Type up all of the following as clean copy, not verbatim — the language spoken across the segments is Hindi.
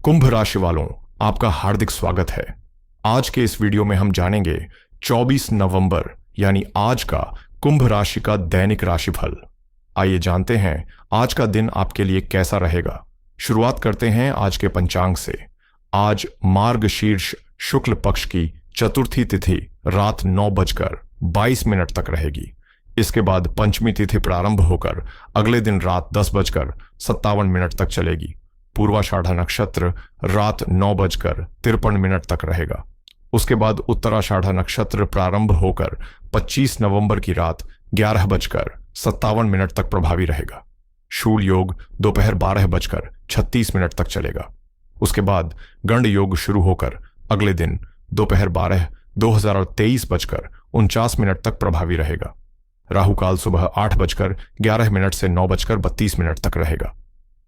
कुंभ राशि वालों, आपका हार्दिक स्वागत है। आज के इस वीडियो में हम जानेंगे 24 नवंबर यानी आज का कुंभ राशि का दैनिक राशिफल। आइए जानते हैं आज का दिन आपके लिए कैसा रहेगा। शुरुआत करते हैं आज के पंचांग से। आज मार्गशीर्ष शुक्ल पक्ष की चतुर्थी तिथि रात 9:22 तक रहेगी। इसके बाद पंचमी तिथि प्रारंभ होकर अगले दिन रात 10:57 तक चलेगी। पूर्वाषाढ़ा नक्षत्र रात 9:53 तक रहेगा। उसके बाद उत्तराषाढ़ा नक्षत्र प्रारंभ होकर 25 नवंबर की रात 11:57 तक प्रभावी रहेगा। शूल योग दोपहर 12:36 तक चलेगा। उसके बाद गंड योग शुरू होकर अगले दिन दोपहर 2023:49 तक प्रभावी रहेगा। राहुकाल सुबह 8:11 से 9:32 तक रहेगा।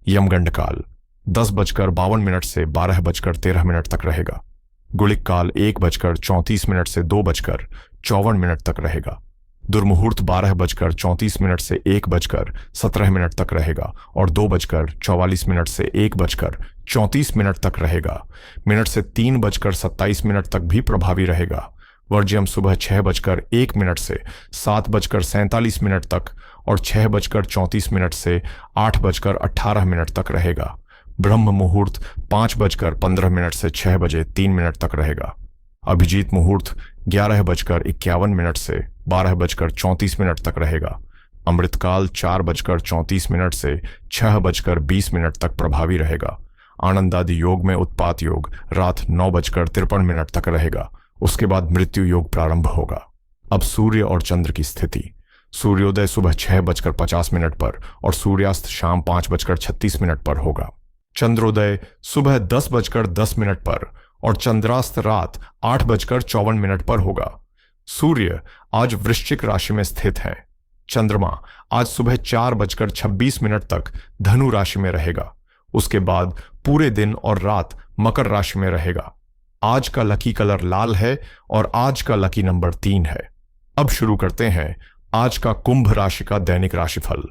यमगंड काल 10:52 से 12:13 तक रहेगा। गुलिक काल 1:34 से 2:54 तक रहेगा। दुर्मुहूर्त 12:34 से 1:17 तक रहेगा और 2:44 से 1:34 तक रहेगा। मिनट से 3:27 तक भी प्रभावी रहेगा। वर्ज्यम सुबह 6:01 से 7:47 तक और 6:34 से 8:18 तक रहेगा। ब्रह्म मुहूर्त 5:15 से 6:03 तक रहेगा। अभिजीत मुहूर्त 11:51 से 12:34 तक रहेगा। अमृतकाल 4:34 से 6:20 तक प्रभावी रहेगा। आनंदादि योग में उत्पात योग रात 9:53 तक रहेगा। उसके बाद मृत्यु योग प्रारंभ होगा। अब सूर्य और चंद्र की स्थिति। सूर्योदय सुबह 6:50 पर और सूर्यास्त शाम 5:36 पर होगा। चंद्रोदय सुबह 10:10 पर और चंद्रास्त रात 8:54 पर होगा। सूर्य आज वृश्चिक राशि में स्थित है। चंद्रमा आज सुबह 4:26 तक धनु राशि में रहेगा। उसके बाद पूरे दिन और रात मकर राशि में रहेगा। आज का लकी कलर लाल है और आज का लकी नंबर 3 है। अब शुरू करते हैं आज का कुंभ राशि का दैनिक राशिफल।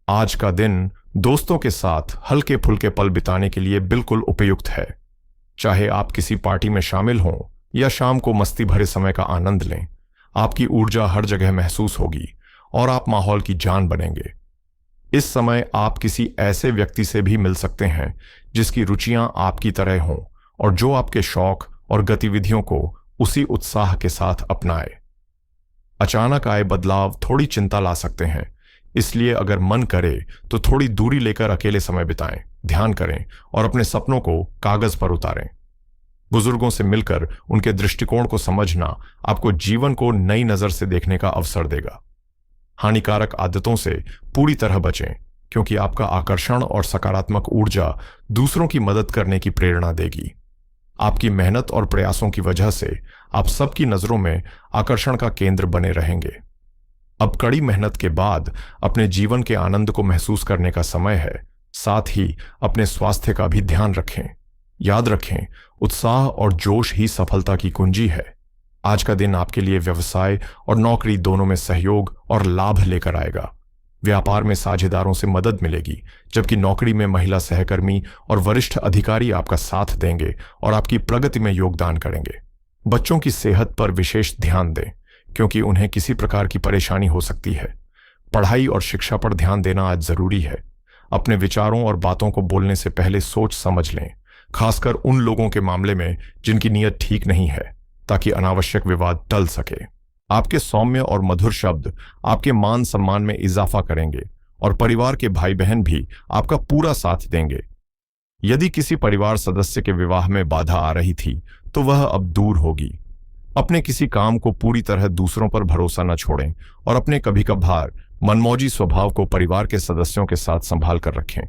आज का दिन दोस्तों के साथ हल्के फुल्के पल बिताने के लिए बिल्कुल उपयुक्त है। चाहे आप किसी पार्टी में शामिल हों या शाम को मस्ती भरे समय का आनंद लें, आपकी ऊर्जा हर जगह महसूस होगी और आप माहौल की जान बनेंगे। इस समय आप किसी ऐसे व्यक्ति से भी मिल सकते हैं जिसकी रुचियां आपकी तरह हों और जो आपके शौक और गतिविधियों को उसी उत्साह के साथ अपनाए। अचानक आए बदलाव थोड़ी चिंता ला सकते हैं, इसलिए अगर मन करे तो थोड़ी दूरी लेकर अकेले समय बिताएं, ध्यान करें और अपने सपनों को कागज पर उतारें। बुजुर्गों से मिलकर उनके दृष्टिकोण को समझना आपको जीवन को नई नजर से देखने का अवसर देगा। हानिकारक आदतों से पूरी तरह बचें, क्योंकि आपका आकर्षण और सकारात्मक ऊर्जा दूसरों की मदद करने की प्रेरणा देगी। आपकी मेहनत और प्रयासों की वजह से आप सबकी नजरों में आकर्षण का केंद्र बने रहेंगे। अब कड़ी मेहनत के बाद अपने जीवन के आनंद को महसूस करने का समय है। साथ ही अपने स्वास्थ्य का भी ध्यान रखें। याद रखें, उत्साह और जोश ही सफलता की कुंजी है। आज का दिन आपके लिए व्यवसाय और नौकरी दोनों में सहयोग और लाभ लेकर आएगा। व्यापार में साझेदारों से मदद मिलेगी, जबकि नौकरी में महिला सहकर्मी और वरिष्ठ अधिकारी आपका साथ देंगे और आपकी प्रगति में योगदान करेंगे। बच्चों की सेहत पर विशेष ध्यान दें, क्योंकि उन्हें किसी प्रकार की परेशानी हो सकती है। पढ़ाई और शिक्षा पर ध्यान देना आज जरूरी है। अपने विचारों और बातों को बोलने से पहले सोच समझ लें, खासकर उन लोगों के मामले में जिनकी नीयत ठीक नहीं है, ताकि अनावश्यक विवाद टल सके। आपके सौम्य और मधुर शब्द आपके मान सम्मान में इजाफा करेंगे और परिवार के भाई बहन भी आपका पूरा साथ देंगे। यदि किसी परिवार सदस्य के विवाह में बाधा आ रही थी तो वह अब दूर होगी। अपने किसी काम को पूरी तरह दूसरों पर भरोसा न छोड़ें और अपने कभी कभार मनमौजी स्वभाव को परिवार के सदस्यों के साथ संभाल कर रखें।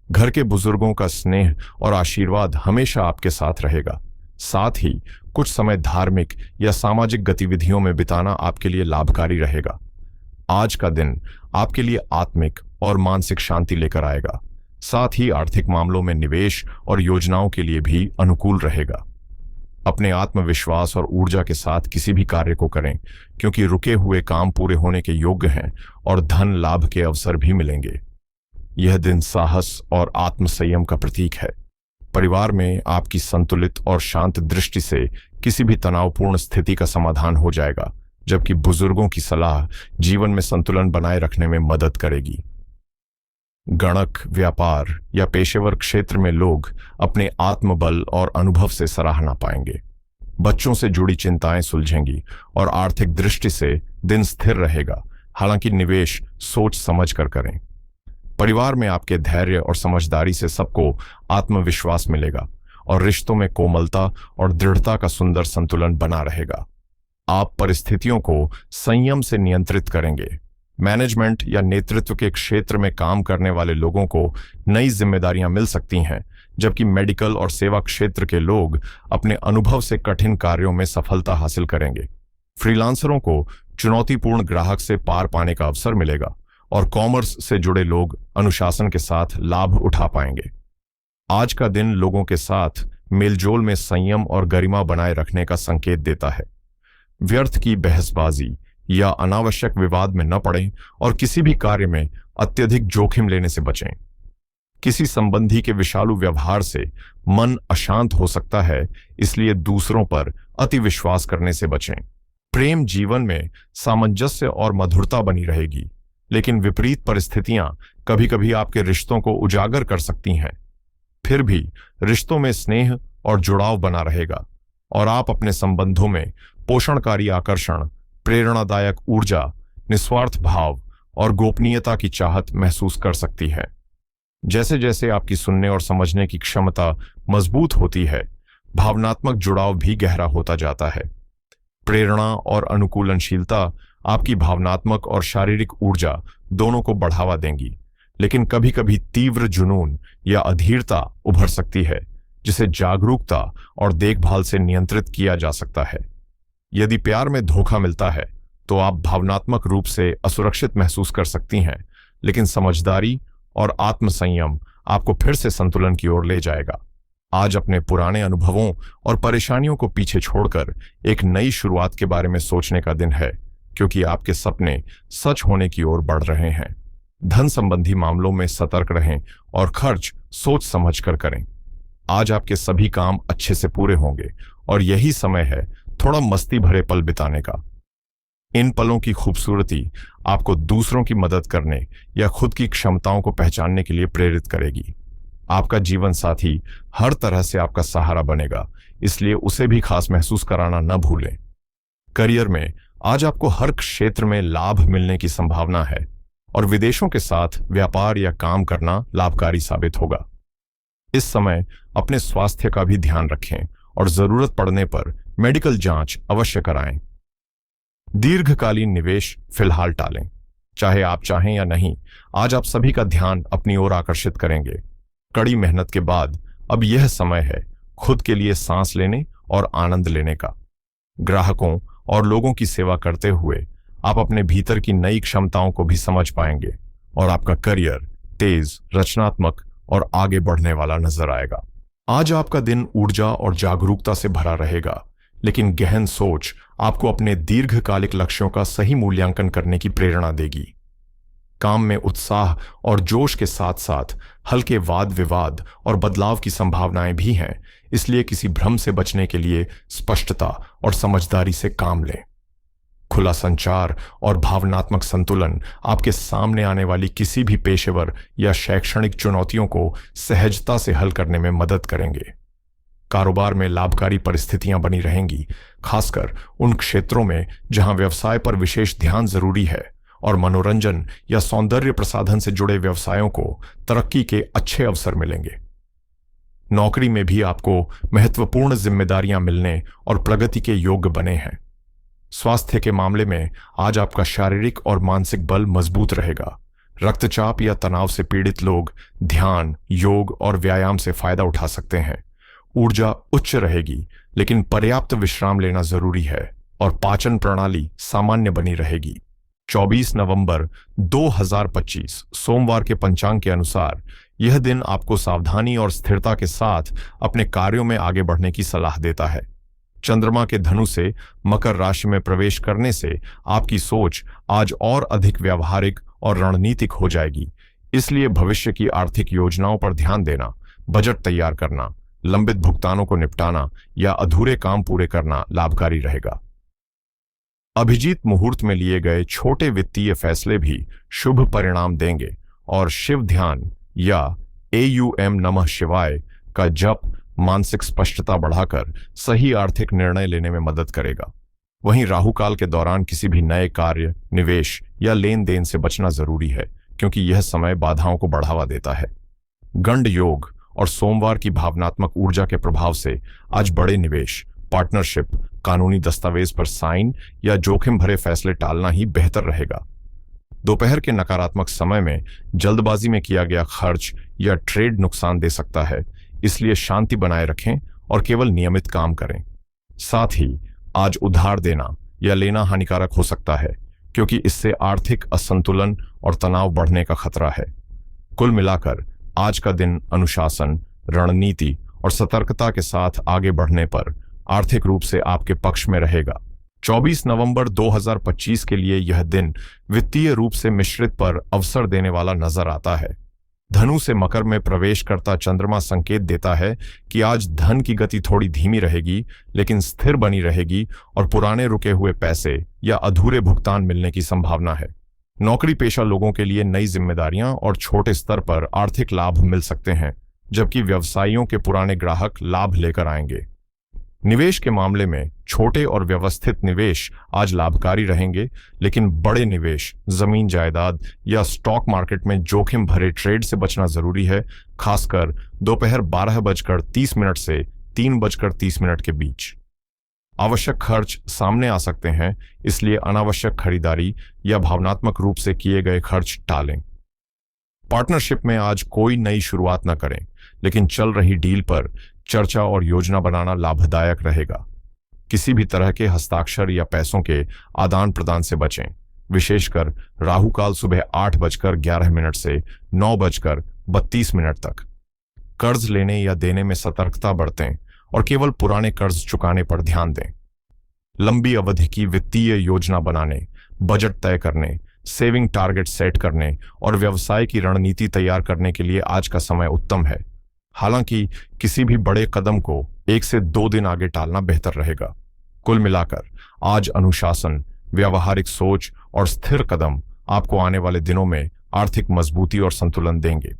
घर के बुजुर्गों का स्नेह और आशीर्वाद हमेशा आपके साथ रहेगा। साथ ही कुछ समय धार्मिक या सामाजिक गतिविधियों में बिताना आपके लिए लाभकारी रहेगा। आज का दिन आपके लिए आत्मिक और मानसिक शांति लेकर आएगा। साथ ही आर्थिक मामलों में निवेश और योजनाओं के लिए भी अनुकूल रहेगा। अपने आत्मविश्वास और ऊर्जा के साथ किसी भी कार्य को करें, क्योंकि रुके हुए काम पूरे होने के योग्य हैं और धन लाभ के अवसर भी मिलेंगे। यह दिन साहस और आत्मसंयम का प्रतीक है। परिवार में आपकी संतुलित और शांत दृष्टि से किसी भी तनावपूर्ण स्थिति का समाधान हो जाएगा, जबकि बुजुर्गों की सलाह जीवन में संतुलन बनाए रखने में मदद करेगी। गणक, व्यापार या पेशेवर क्षेत्र में लोग अपने आत्मबल और अनुभव से सराहना पाएंगे। बच्चों से जुड़ी चिंताएं सुलझेंगी और आर्थिक दृष्टि से दिन स्थिर रहेगा, हालांकि निवेश सोच समझ कर करें। परिवार में आपके धैर्य और समझदारी से सबको आत्मविश्वास मिलेगा और रिश्तों में कोमलता और दृढ़ता का सुंदर संतुलन बना रहेगा। आप परिस्थितियों को संयम से नियंत्रित करेंगे। मैनेजमेंट या नेतृत्व के क्षेत्र में काम करने वाले लोगों को नई जिम्मेदारियां मिल सकती हैं, जबकि मेडिकल और सेवा क्षेत्र के लोग अपने अनुभव से कठिन कार्यों में सफलता हासिल करेंगे। फ्रीलांसरों को चुनौतीपूर्ण ग्राहक से पार पाने का अवसर मिलेगा और कॉमर्स से जुड़े लोग अनुशासन के साथ लाभ उठा पाएंगे। आज का दिन लोगों के साथ मेलजोल में संयम और गरिमा बनाए रखने का संकेत देता है। व्यर्थ की बहसबाजी या अनावश्यक विवाद में न पड़ें और किसी भी कार्य में अत्यधिक जोखिम लेने से बचें। किसी संबंधी के विषालु व्यवहार से मन अशांत हो सकता है, इसलिए दूसरों पर अति विश्वास करने से बचें। प्रेम जीवन में सामंजस्य और मधुरता बनी रहेगी, लेकिन विपरीत परिस्थितियां कभी कभी आपके रिश्तों को उजागर कर सकती हैं। फिर भी रिश्तों में स्नेह और जुड़ाव बना रहेगा और आप अपने संबंधों में पोषणकारी आकर्षण, प्रेरणादायक ऊर्जा, निस्वार्थ भाव और गोपनीयता की चाहत महसूस कर सकती है। जैसे जैसे आपकी सुनने और समझने की क्षमता मजबूत होती है, भावनात्मक जुड़ाव भी गहरा होता जाता है। प्रेरणा और अनुकूलनशीलता आपकी भावनात्मक और शारीरिक ऊर्जा दोनों को बढ़ावा देंगी, लेकिन कभी कभी तीव्र जुनून या अधीरता उभर सकती है, जिसे जागरूकता और देखभाल से नियंत्रित किया जा सकता है। यदि प्यार में धोखा मिलता है तो आप भावनात्मक रूप से असुरक्षित महसूस कर सकती हैं, लेकिन समझदारी और आत्मसंयम आपको फिर से संतुलन की ओर ले जाएगा। आज अपने पुराने अनुभवों और परेशानियों को पीछे छोड़कर एक नई शुरुआत के बारे में सोचने का दिन है, क्योंकि आपके सपने सच होने की ओर बढ़ रहे हैं। धन संबंधी मामलों में सतर्क रहें और खर्च सोच समझ कर करें। आज आपके सभी काम अच्छे से पूरे होंगे और यही समय है थोड़ा मस्ती भरे पल बिताने का। इन पलों की खूबसूरती आपको दूसरों की मदद करने या खुद की क्षमताओं को पहचानने के लिए प्रेरित करेगी। आपका जीवन साथी हर तरह से आपका सहारा बनेगा, इसलिए उसे भी खास महसूस कराना न भूलें। करियर में आज आपको हर क्षेत्र में लाभ मिलने की संभावना है और विदेशों के साथ व्यापार या काम करना लाभकारी साबित होगा। इस समय अपने स्वास्थ्य का भी ध्यान रखें और जरूरत पड़ने पर मेडिकल जांच अवश्य कराएं। दीर्घकालीन निवेश फिलहाल टालें। चाहे आप चाहें या नहीं, आज आप सभी का ध्यान अपनी ओर आकर्षित करेंगे। कड़ी मेहनत के बाद अब यह समय है खुद के लिए सांस लेने और आनंद लेने का। ग्राहकों और लोगों की सेवा करते हुए आप अपने भीतर की नई क्षमताओं को भी समझ पाएंगे और आपका करियर तेज, रचनात्मक और आगे बढ़ने वाला नजर आएगा। आज आपका दिन ऊर्जा और जागरूकता से भरा रहेगा, लेकिन गहन सोच आपको अपने दीर्घकालिक लक्ष्यों का सही मूल्यांकन करने की प्रेरणा देगी। काम में उत्साह और जोश के साथ साथ हल्के वाद विवाद और बदलाव की संभावनाएं भी हैं, इसलिए किसी भ्रम से बचने के लिए स्पष्टता और समझदारी से काम लें। खुला संचार और भावनात्मक संतुलन आपके सामने आने वाली किसी भी पेशेवर या शैक्षणिक चुनौतियों को सहजता से हल करने में मदद करेंगे। कारोबार में लाभकारी परिस्थितियां बनी रहेंगी, खासकर उन क्षेत्रों में जहां व्यवसाय पर विशेष ध्यान जरूरी है, और मनोरंजन या सौंदर्य प्रसाधन से जुड़े व्यवसायों को तरक्की के अच्छे अवसर मिलेंगे। नौकरी में भी आपको महत्वपूर्ण जिम्मेदारियां मिलने और प्रगति के योग्य बने हैं। स्वास्थ्य के मामले में आज आपका शारीरिक और मानसिक बल मजबूत रहेगा। रक्तचाप या तनाव से पीड़ित लोग ध्यान, योग और व्यायाम से फायदा उठा सकते हैं। ऊर्जा उच्च रहेगी, लेकिन पर्याप्त विश्राम लेना जरूरी है और पाचन प्रणाली सामान्य बनी रहेगी। 24 नवंबर 2025 सोमवार के पंचांग के अनुसार यह दिन आपको सावधानी और स्थिरता के साथ अपने कार्यों में आगे बढ़ने की सलाह देता है। चंद्रमा के धनु से मकर राशि में प्रवेश करने से आपकी सोच आज और अधिक व्यावहारिक और रणनीतिक हो जाएगी, इसलिए भविष्य की आर्थिक योजनाओं पर ध्यान देना, बजट तैयार करना लंबित भुगतानों को निपटाना या अधूरे काम पूरे करना लाभकारी रहेगा। अभिजीत मुहूर्त में लिए गए छोटे वित्तीय फैसले भी शुभ परिणाम देंगे और शिव ध्यान या AUM नमः शिवाय का जप मानसिक स्पष्टता बढ़ाकर सही आर्थिक निर्णय लेने में मदद करेगा। वहीं राहुकाल के दौरान किसी भी नए कार्य, निवेश या लेन देन से बचना जरूरी है, क्योंकि यह समय बाधाओं को बढ़ावा देता है। गंड योग और सोमवार की भावनात्मक ऊर्जा के प्रभाव से आज बड़े निवेश, पार्टनरशिप, कानूनी दस्तावेज पर साइन या जोखिम भरे फैसले टालना ही बेहतर रहेगा। दोपहर के नकारात्मक समय में जल्दबाजी में किया गया खर्च या ट्रेड नुकसान दे सकता है, इसलिए शांति बनाए रखें और केवल नियमित काम करें। साथ ही आज उधार देना या लेना हानिकारक हो सकता है, क्योंकि इससे आर्थिक असंतुलन और तनाव बढ़ने का खतरा है। कुल मिलाकर आज का दिन अनुशासन, रणनीति और सतर्कता के साथ आगे बढ़ने पर आर्थिक रूप से आपके पक्ष में रहेगा। 24 नवंबर 2025 के लिए यह दिन वित्तीय रूप से मिश्रित पर अवसर देने वाला नजर आता है। धनु से मकर में प्रवेश करता चंद्रमा संकेत देता है कि आज धन की गति थोड़ी धीमी रहेगी, लेकिन स्थिर बनी रहेगी और पुराने रुके हुए पैसे या अधूरे भुगतान मिलने की संभावना है। नौकरी पेशा लोगों के लिए नई जिम्मेदारियां और छोटे स्तर पर आर्थिक लाभ मिल सकते हैं, जबकि व्यवसायियों के पुराने ग्राहक लाभ लेकर आएंगे। निवेश के मामले में छोटे और व्यवस्थित निवेश आज लाभकारी रहेंगे, लेकिन बड़े निवेश, जमीन जायदाद या स्टॉक मार्केट में जोखिम भरे ट्रेड से बचना जरूरी है, खासकर दोपहर 12:30 से 3:30 के बीच। आवश्यक खर्च सामने आ सकते हैं, इसलिए अनावश्यक खरीदारी या भावनात्मक रूप से किए गए खर्च टालें। पार्टनरशिप में आज कोई नई शुरुआत न करें, लेकिन चल रही डील पर चर्चा और योजना बनाना लाभदायक रहेगा। किसी भी तरह के हस्ताक्षर या पैसों के आदान प्रदान से बचें, विशेषकर राहुकाल सुबह 8:11 से 9:32 तक। कर्ज लेने या देने में सतर्कता बरतें और केवल पुराने कर्ज चुकाने पर ध्यान दें। लंबी अवधि की वित्तीय योजना बनाने, बजट तय करने, सेविंग टारगेट सेट करने और व्यवसाय की रणनीति तैयार करने के लिए आज का समय उत्तम है। हालांकि किसी भी बड़े कदम को 1 से 2 दिन आगे टालना बेहतर रहेगा। कुल मिलाकर आज अनुशासन, व्यावहारिक सोच और स्थिर कदम आपको आने वाले दिनों में आर्थिक मजबूती और संतुलन देंगे।